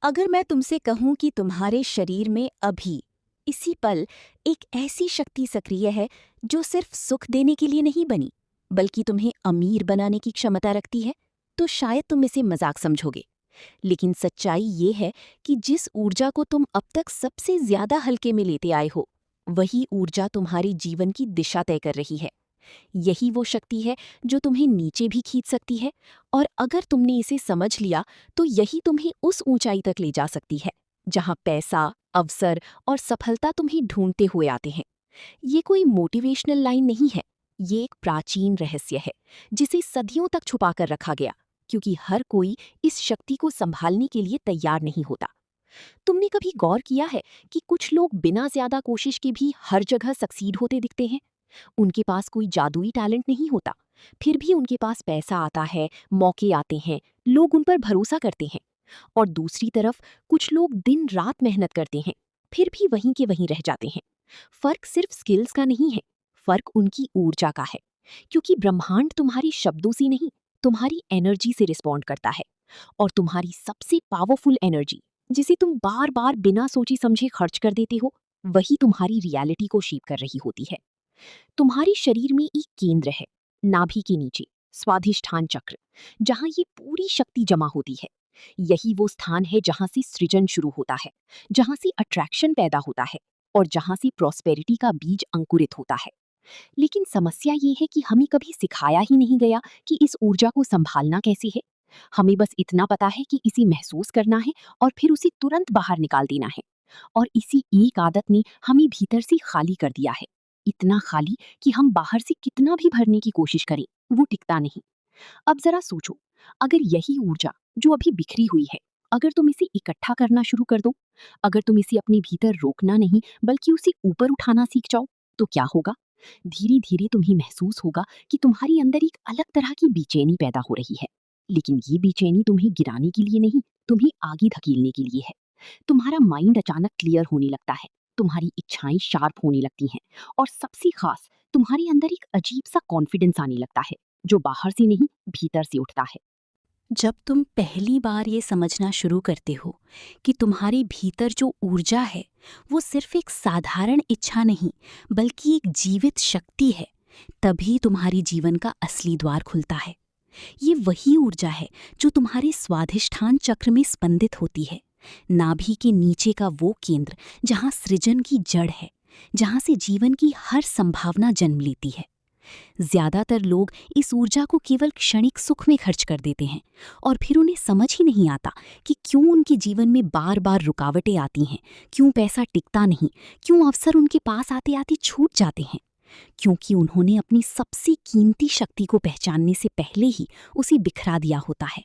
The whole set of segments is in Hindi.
अगर मैं तुमसे कहूं कि तुम्हारे शरीर में अभी इसी पल एक ऐसी शक्ति सक्रिय है जो सिर्फ सुख देने के लिए नहीं बनी बल्कि तुम्हें अमीर बनाने की क्षमता रखती है, तो शायद तुम इसे मजाक समझोगे। लेकिन सच्चाई ये है कि जिस ऊर्जा को तुम अब तक सबसे ज्यादा हल्के में लेते आए हो, वही ऊर्जा तुम्हारी जीवन की दिशा तय कर रही है। यही वो शक्ति है जो तुम्हें नीचे भी खींच सकती है, और अगर तुमने इसे समझ लिया तो यही तुम्हें उस ऊंचाई तक ले जा सकती है जहां पैसा, अवसर और सफलता तुम्हें ढूंढते हुए आते हैं। ये कोई मोटिवेशनल लाइन नहीं है, ये एक प्राचीन रहस्य है जिसे सदियों तक छुपा कर रखा गया, क्योंकि हर कोई इस शक्ति को संभालने के लिए तैयार नहीं होता। तुमने कभी गौर किया है कि कुछ लोग बिना ज्यादा कोशिश के भी हर जगह सक्सीड होते दिखते हैं? उनके पास कोई जादुई टैलेंट नहीं होता, फिर भी उनके पास पैसा आता है, मौके आते हैं, लोग उन पर भरोसा करते हैं। और दूसरी तरफ कुछ लोग दिन रात मेहनत करते हैं, फिर भी वहीं के वहीं रह जाते हैं। फर्क सिर्फ स्किल्स का नहीं है, फर्क उनकी ऊर्जा का है। क्योंकि ब्रह्मांड तुम्हारी शब्दों से नहीं, तुम्हारी एनर्जी से रिस्पॉन्ड करता है। और तुम्हारी सबसे पावरफुल एनर्जी, जिसे तुम बार बार बिना सोची समझे खर्च कर देते हो, वही तुम्हारी रियलिटी को शेप कर रही होती है। तुम्हारे शरीर में एक केंद्र है, नाभि के नीचे, स्वाधिष्ठान चक्र, जहां ये पूरी शक्ति जमा होती है। यही वो स्थान है जहां से सृजन शुरू होता है, जहां से अट्रैक्शन पैदा होता है, और जहां से प्रॉस्पेरिटी का बीज अंकुरित होता है। लेकिन समस्या ये है कि हमें कभी सिखाया ही नहीं गया कि इस ऊर्जा को संभालना कैसे है। हमें बस इतना पता है कि इसे महसूस करना है और फिर उसे तुरंत बाहर निकाल देना है। और इसी एक आदत ने हमें भीतर से खाली कर दिया है, इतना खाली कि हम बाहर से कितना भी भरने की कोशिश करें, वो टिकता नहीं। अब जरा सोचो, अगर यही ऊर्जा जो अभी बिखरी हुई है, अगर तुम इसे इकट्ठा करना शुरू कर दो, अगर तुम इसे अपने भीतर रोकना नहीं बल्कि उसे ऊपर उठाना सीख जाओ, तो क्या होगा? धीरे धीरे तुम्हें महसूस होगा कि तुम्हारी अंदर एक अलग तरह की बेचैनी पैदा हो रही है। लेकिन ये बेचैनी तुम्हें गिराने के लिए नहीं, तुम्हें आगे धकेलने के लिए है। तुम्हारा माइंड अचानक क्लियर होने लगता है, तुम्हारी इच्छाएं शार्प होने लगती हैं, और सबसे खास, तुम्हारे अंदर एक अजीब सा कॉन्फिडेंस आने लगता है, जो बाहर से नहीं, भीतर से उठता है। जब तुम पहली बार ये समझना शुरू करते हो कि तुम्हारे भीतर जो ऊर्जा है वो सिर्फ एक साधारण इच्छा नहीं बल्कि एक जीवित शक्ति है, तभी तुम्हारी जीवन का असली द्वार खुलता है। ये वही ऊर्जा है जो तुम्हारे स्वाधिष्ठान चक्र में स्पंदित होती है, नाभि के नीचे का वो केंद्र जहाँ सृजन की जड़ है, जहाँ से जीवन की हर संभावना जन्म लेती है। ज्यादातर लोग इस ऊर्जा को केवल क्षणिक सुख में खर्च कर देते हैं, और फिर उन्हें समझ ही नहीं आता कि क्यों उनके जीवन में बार बार रुकावटें आती हैं, क्यों पैसा टिकता नहीं, क्यों अवसर उनके पास आते आते छूट जाते हैं। क्योंकि उन्होंने अपनी सबसे कीमती शक्ति को पहचानने से पहले ही उसे बिखरा दिया होता है।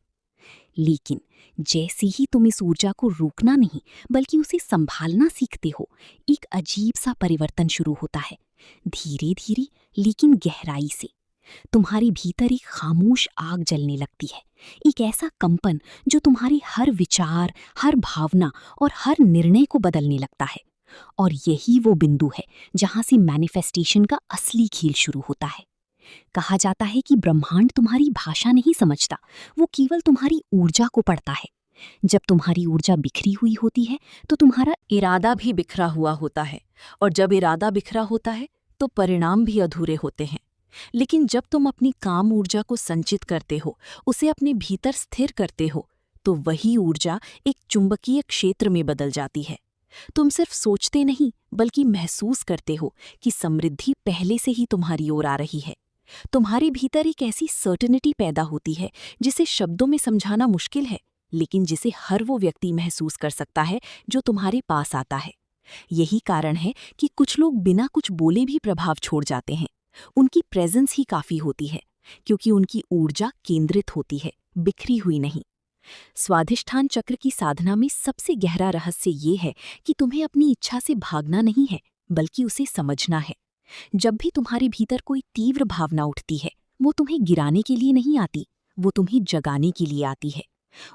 लेकिन जैसे ही तुम इस ऊर्जा को रोकना नहीं बल्कि उसे संभालना सीखते हो, एक अजीब सा परिवर्तन शुरू होता है। धीरे धीरे लेकिन गहराई से तुम्हारे भीतर एक खामोश आग जलने लगती है, एक ऐसा कंपन जो तुम्हारी हर विचार, हर भावना और हर निर्णय को बदलने लगता है। और यही वो बिंदु है जहां से मैनिफेस्टेशन का असली खेल शुरू होता है। कहा जाता है कि ब्रह्मांड तुम्हारी भाषा नहीं समझता, वो केवल तुम्हारी ऊर्जा को पढ़ता है। जब तुम्हारी ऊर्जा बिखरी हुई होती है तो तुम्हारा इरादा भी बिखरा हुआ होता है, और जब इरादा बिखरा होता है तो परिणाम भी अधूरे होते हैं। लेकिन जब तुम अपनी काम ऊर्जा को संचित करते हो, उसे अपने भीतर स्थिर करते हो, तो वही ऊर्जा एक चुंबकीय क्षेत्र में बदल जाती है। तुम सिर्फ सोचते नहीं बल्कि महसूस करते हो कि समृद्धि पहले से ही तुम्हारी ओर आ रही है। तुम्हारे भीतर एक ऐसी सर्टेनिटी पैदा होती है जिसे शब्दों में समझाना मुश्किल है, लेकिन जिसे हर वो व्यक्ति महसूस कर सकता है जो तुम्हारे पास आता है। यही कारण है कि कुछ लोग बिना कुछ बोले भी प्रभाव छोड़ जाते हैं। उनकी प्रेजेंस ही काफी होती है, क्योंकि उनकी ऊर्जा केंद्रित होती है, बिखरी हुई नहीं। स्वाधिष्ठान चक्र की साधना में सबसे गहरा रहस्य ये है कि तुम्हें अपनी इच्छा से भागना नहीं है बल्कि उसे समझना है। जब भी तुम्हारे भीतर कोई तीव्र भावना उठती है, वो तुम्हें गिराने के लिए नहीं आती, वो तुम्हें जगाने के लिए आती है।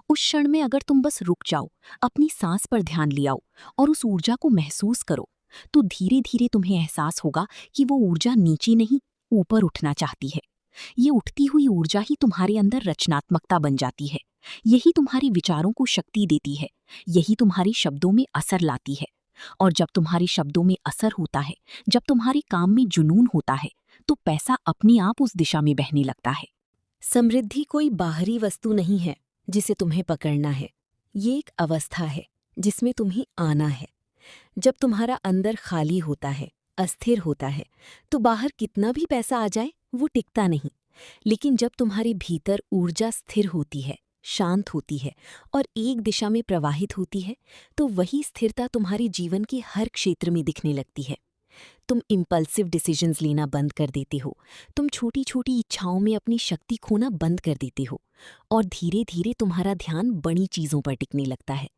उस क्षण में अगर तुम बस रुक जाओ, अपनी सांस पर ध्यान ले आओ और उस ऊर्जा को महसूस करो, तो धीरे धीरे तुम्हें एहसास होगा कि वो ऊर्जा नीचे नहीं, ऊपर उठना चाहती है। ये उठती हुई ऊर्जा ही तुम्हारे अंदर रचनात्मकता बन जाती है, यही तुम्हारे विचारों को शक्ति देती है, यही तुम्हारे शब्दों में असर लाती है। और जब तुम्हारे शब्दों में असर होता है, जब तुम्हारे काम में जुनून होता है, तो पैसा अपने आप उस दिशा में बहने लगता है। समृद्धि कोई बाहरी वस्तु नहीं है जिसे तुम्हें पकड़ना है। ये एक अवस्था है जिसमें तुम्हें आना है। जब तुम्हारा अंदर खाली होता है, अस्थिर होता है, तो बाहर कितना भी पैसा आ जाए वो टिकता नहीं। लेकिन जब तुम्हारे भीतर ऊर्जा स्थिर होती है, शांत होती है और एक दिशा में प्रवाहित होती है, तो वही स्थिरता तुम्हारे जीवन के हर क्षेत्र में दिखने लगती है। तुम इम्पल्सिव डिसीजंस लेना बंद कर देते हो, तुम छोटी छोटी इच्छाओं में अपनी शक्ति खोना बंद कर देते हो और धीरे धीरे तुम्हारा ध्यान बड़ी चीज़ों पर टिकने लगता है।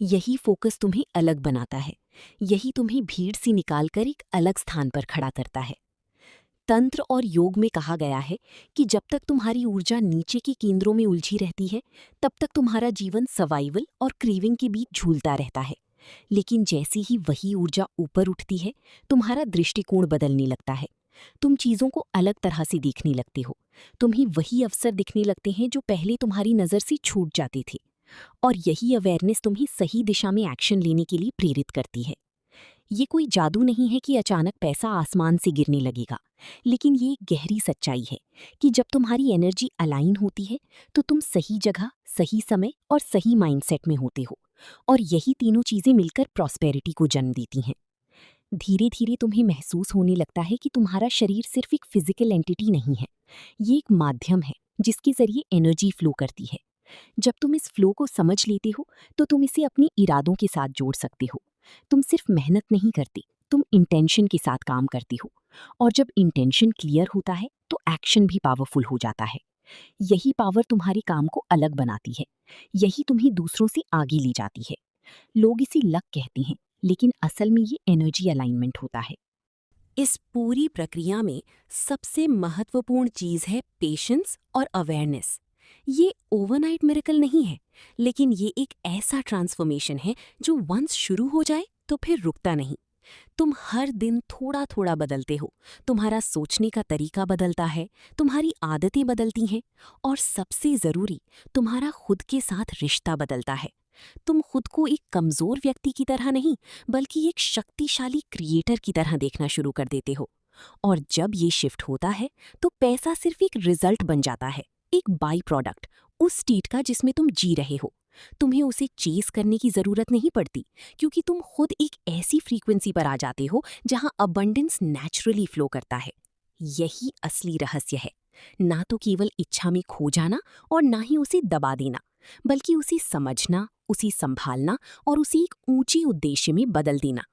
यही फोकस तुम्हें अलग बनाता है, यही तुम्हें भीड़ से निकालकर एक अलग स्थान पर खड़ा करता है। तंत्र और योग में कहा गया है कि जब तक तुम्हारी ऊर्जा नीचे के केंद्रों में उलझी रहती है, तब तक तुम्हारा जीवन सर्वाइवल और क्रेविंग के बीच झूलता रहता है। लेकिन जैसे ही वही ऊर्जा ऊपर उठती है, तुम्हारा दृष्टिकोण बदलने लगता है। तुम चीज़ों को अलग तरह से देखने लगते हो। तुम्हें वही अवसर दिखने लगते हैं जो पहले तुम्हारी नज़र से छूट जाते थे। और यही अवेयरनेस तुम्हें सही दिशा में एक्शन लेने के लिए प्रेरित करती है। ये कोई जादू नहीं है कि अचानक पैसा आसमान से गिरने लगेगा, लेकिन ये एक गहरी सच्चाई है कि जब तुम्हारी एनर्जी अलाइन होती है, तो तुम सही जगह, सही समय और सही माइंडसेट में होते हो। और यही तीनों चीज़ें मिलकर प्रॉस्पेरिटी को जन्म देती हैं। धीरे धीरे तुम्हें महसूस होने लगता है कि तुम्हारा शरीर सिर्फ एक फिजिकल एंटिटी नहीं है, ये एक माध्यम है जिसके जरिए एनर्जी फ्लो करती है। जब तुम इस फ्लो को समझ लेते हो, तो तुम इसे अपने इरादों के साथ जोड़ सकते हो। तुम सिर्फ मेहनत नहीं करते, तुम इंटेंशन के साथ काम करते हो। और जब इंटेंशन क्लियर होता है, तो एक्शन भी पावरफुल हो जाता है। यही पावर तुम्हारे काम को अलग बनाती है, यही तुम्हें दूसरों से आगे ले जाती है। लोग इसे लक कहते हैं, लेकिन असल में ये एनर्जी अलाइनमेंट होता है। इस पूरी प्रक्रिया में सबसे महत्वपूर्ण चीज़ है पेशेंस और अवेयरनेस। ये ओवरनाइट मिरेकल नहीं है, लेकिन ये एक ऐसा ट्रांसफॉर्मेशन है जो वंस शुरू हो जाए तो फिर रुकता नहीं। तुम हर दिन थोड़ा थोड़ा बदलते हो, तुम्हारा सोचने का तरीका बदलता है, तुम्हारी आदतें बदलती हैं और सबसे ज़रूरी, तुम्हारा खुद के साथ रिश्ता बदलता है। तुम खुद को एक कमज़ोर व्यक्ति की तरह नहीं, बल्कि एक शक्तिशाली क्रिएटर की तरह देखना शुरू कर देते हो। और जब ये शिफ्ट होता है, तो पैसा सिर्फ एक रिजल्ट बन जाता है, एक बाई प्रोडक्ट उस स्टेट का जिसमें तुम जी रहे हो। तुम्हें उसे चेस करने की ज़रूरत नहीं पड़ती, क्योंकि तुम खुद एक ऐसी फ्रीक्वेंसी पर आ जाते हो जहां अबंडेंस नेचुरली फ्लो करता है। यही असली रहस्य है, ना तो केवल इच्छा में खो जाना और ना ही उसे दबा देना, बल्कि उसे समझना, उसे संभालना और उसे एक ऊंचे उद्देश्य में बदल देना।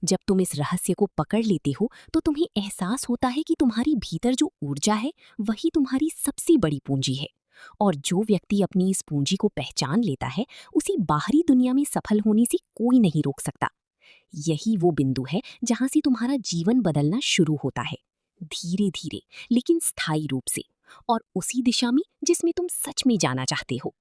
जब तुम इस रहस्य को पकड़ लेते हो, तो तुम्हें एहसास होता है कि तुम्हारी भीतर जो ऊर्जा है, वही तुम्हारी सबसे बड़ी पूंजी है। और जो व्यक्ति अपनी इस पूंजी को पहचान लेता है, उसे बाहरी दुनिया में सफल होने से कोई नहीं रोक सकता। यही वो बिंदु है जहां से तुम्हारा जीवन बदलना शुरू होता है, धीरे धीरे लेकिन स्थायी रूप से, और उसी दिशा में जिसमें तुम सच में जाना चाहते हो।